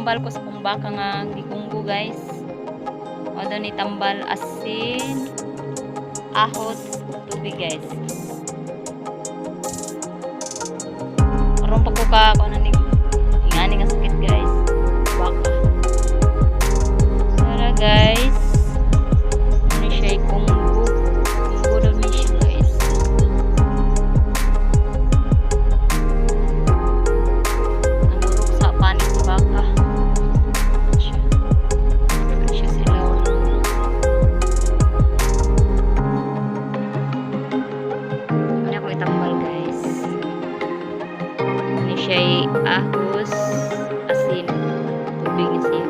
tambal ko sa kong baka nga gikunggo guys. O daw ni tambal asin, ahos, tubig guys. Karon pa ko ka kung ano ingani nga sakit guys. Baka. Tara guys. Ano siya ikunggo. Kunggo daw ni siya guys. Nanurok sa panis sa baka. Siya. Siya sila. Ano ko itambal guys. Ini siya ahos, asin, tubig siya.